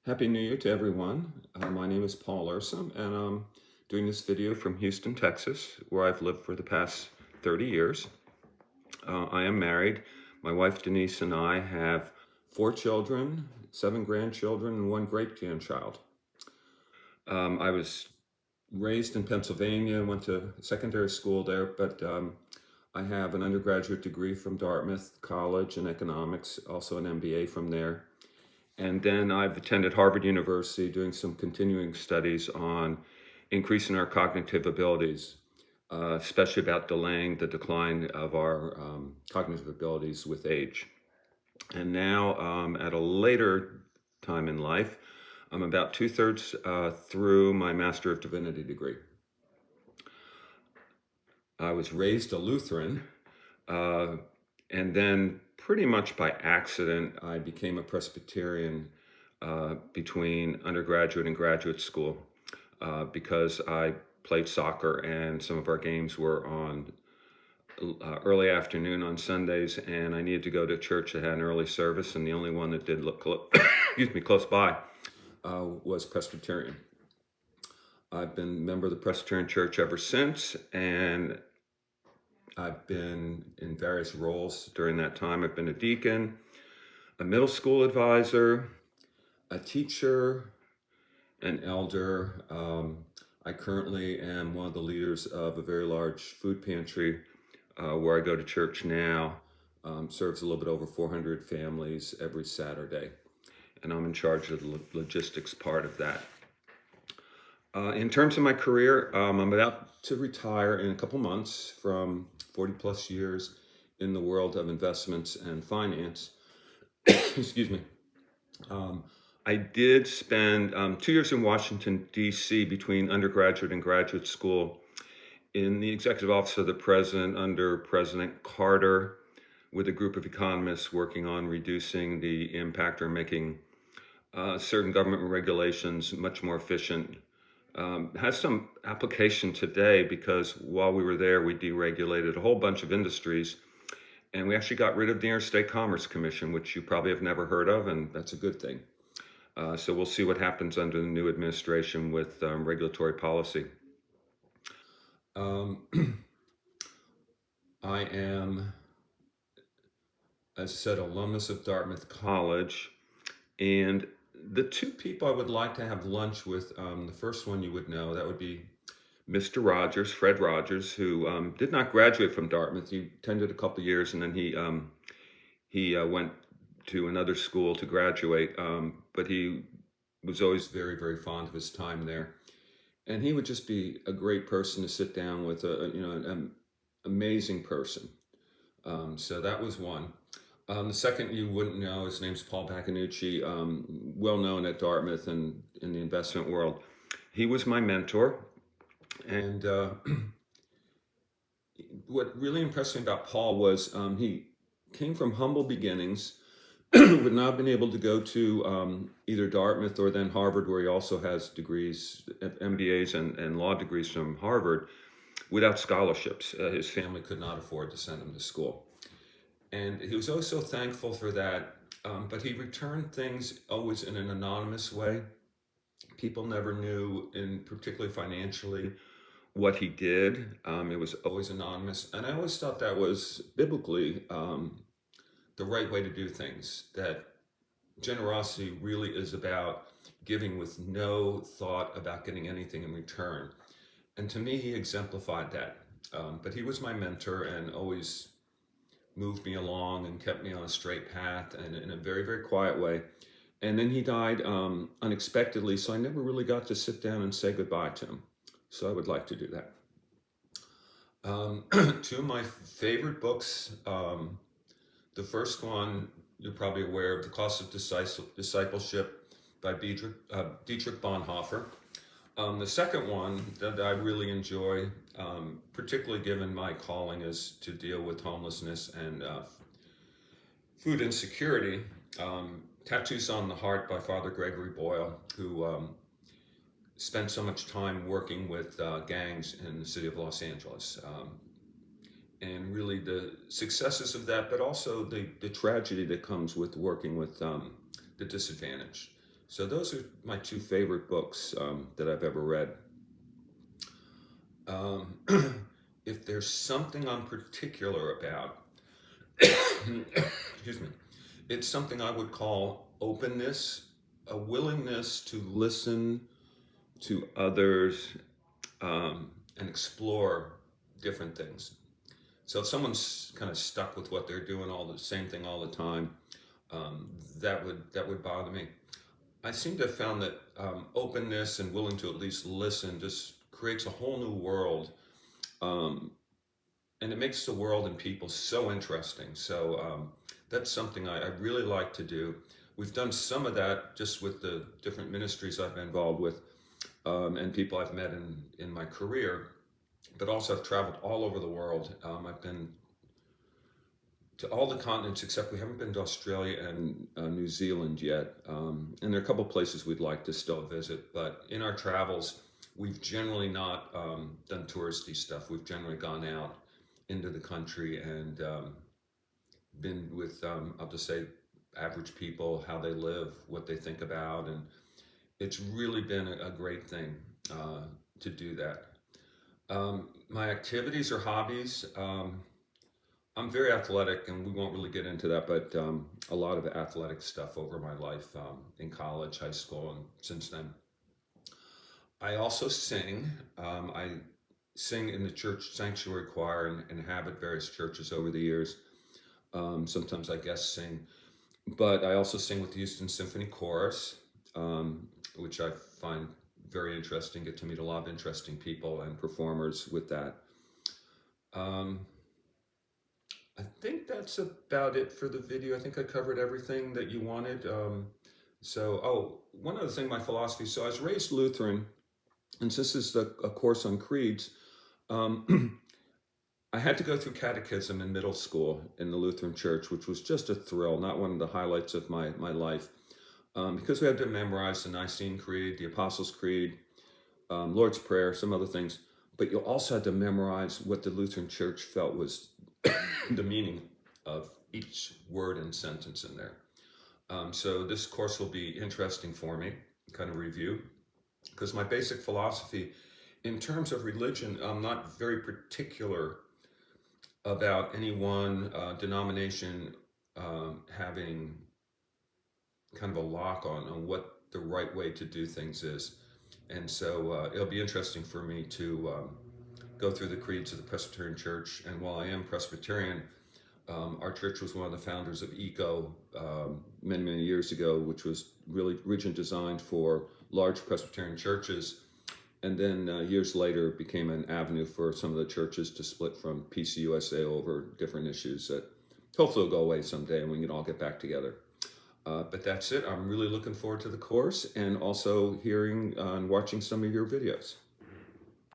Happy New Year to everyone. My name is Paul Ursum, and I'm doing this video from Houston, Texas, where I've lived for the past 30 years. I am married. My wife Denise and I have 4 children, 7 grandchildren, and 1 great-grandchild. I was raised in Pennsylvania, went to secondary school there, but I have an undergraduate degree from Dartmouth College in economics, also an MBA from there. And then I've attended Harvard University doing some continuing studies on increasing our cognitive abilities, especially about delaying the decline of our cognitive abilities with age. And now, at a later time in life, I'm about two-thirds through my Master of Divinity degree. I was raised a Lutheran, and then pretty much by accident, I became a Presbyterian between undergraduate and graduate school because I played soccer and some of our games were on early afternoon on Sundays, and I needed to go to church that had an early service, and the only one that did look close by was Presbyterian. I've been a member of the Presbyterian Church ever since, and I've been in various roles during that time. I've been a deacon, a middle school advisor, a teacher, an elder. I currently am one of the leaders of a very large food pantry where I go to church now. Serves a little bit over 400 families every Saturday, and I'm in charge of the logistics part of that. In terms of my career, I'm about to retire in a couple months from 40 plus years in the world of investments and finance. Excuse me. I did spend 2 years in Washington, D.C. between undergraduate and graduate school in the executive office of the president under President Carter with a group of economists working on reducing the impact or making certain government regulations much more efficient. Has some application today because while we were there, we deregulated a whole bunch of industries, and we actually got rid of the Interstate Commerce Commission, which you probably have never heard of, and that's a good thing. So we'll see what happens under the new administration with regulatory policy. I am, as I said, alumnus of Dartmouth College, and the two people I would like to have lunch with, the first one you would know, that would be Mr. Rogers, Fred Rogers, who did not graduate from Dartmouth. He attended a couple of years, and then he went to another school to graduate, but he was always very, very fond of his time there. And he would just be a great person to sit down with, an amazing person. So that was one. The second you wouldn't know, his name's Paul Bacanucci, well known at Dartmouth and in the investment world. He was my mentor. And what really impressed me about Paul was he came from humble beginnings, would not have been able to go to either Dartmouth or then Harvard, where he also has degrees, MBAs and law degrees from Harvard, without scholarships. His family could not afford to send him to school. And he was always so thankful for that, but he returned things always in an anonymous way. People never knew, particularly financially, what he did. It was always anonymous. And I always thought that was biblically the right way to do things, that generosity really is about giving with no thought about getting anything in return. And to me, he exemplified that. But he was my mentor and always moved me along and kept me on a straight path and in a very, very quiet way. And then he died unexpectedly, so I never really got to sit down and say goodbye to him. So I would like to do that. Two of my favorite books. The first one, you're probably aware of, The Cost of Discipleship by Dietrich Bonhoeffer. The second one that I really enjoy, particularly given my calling, is to deal with homelessness and food insecurity. Tattoos on the Heart by Father Gregory Boyle, who spent so much time working with gangs in the city of Los Angeles. And really the successes of that, but also the tragedy that comes with working with the disadvantaged. So those are my two favorite books that I've ever read. Um, if there's something I'm particular about, excuse me, it's something I would call openness, a willingness to listen to others and explore different things. So if someone's kind of stuck with what they're doing, all the same thing all the time, that would bother me. I seem to have found that openness and willing to at least listen just creates a whole new world, um, and it makes the world and people so interesting. So that's something I really like to do. We've done some of that just with the different ministries I've been involved with, and people I've met in my career, but also I've traveled all over the world. I've been to all the continents except we haven't been to Australia and New Zealand yet. And there are a couple places we'd like to still visit. But in our travels, we've generally not done touristy stuff. We've generally gone out into the country and been with, I'll just say, average people, how they live, what they think about. And it's really been a great thing to do that. My activities or hobbies. I'm very athletic, and we won't really get into that, but a lot of athletic stuff over my life in college, high school, and since then. I also sing. I sing in the church sanctuary choir and have at various churches over the years. Sometimes I guest sing, but I also sing with the Houston Symphony Chorus, which I find very interesting. Get to meet a lot of interesting people and performers with that. Um, I think that's about it for the video. I think I covered everything that you wanted. One other thing, my philosophy. So I was raised Lutheran, and since this is a course on creeds, um, I had to go through catechism in middle school in the Lutheran Church, which was just a thrill, not one of the highlights of my life, because we had to memorize the Nicene Creed, the Apostles' Creed, Lord's Prayer, some other things. But you also had to memorize what the Lutheran Church felt was the meaning of each word and sentence in there. So this course will be interesting for me, kind of review, because my basic philosophy in terms of religion, I'm not very particular about any one denomination having kind of a lock on what the right way to do things is. And so it'll be interesting for me to go through the creeds of the Presbyterian Church. And while I am Presbyterian, our church was one of the founders of ECO many years ago, which was really originally designed for large Presbyterian churches. And then years later, it became an avenue for some of the churches to split from PCUSA over different issues that hopefully will go away someday and we can all get back together. But that's it. I'm really looking forward to the course and also hearing and watching some of your videos.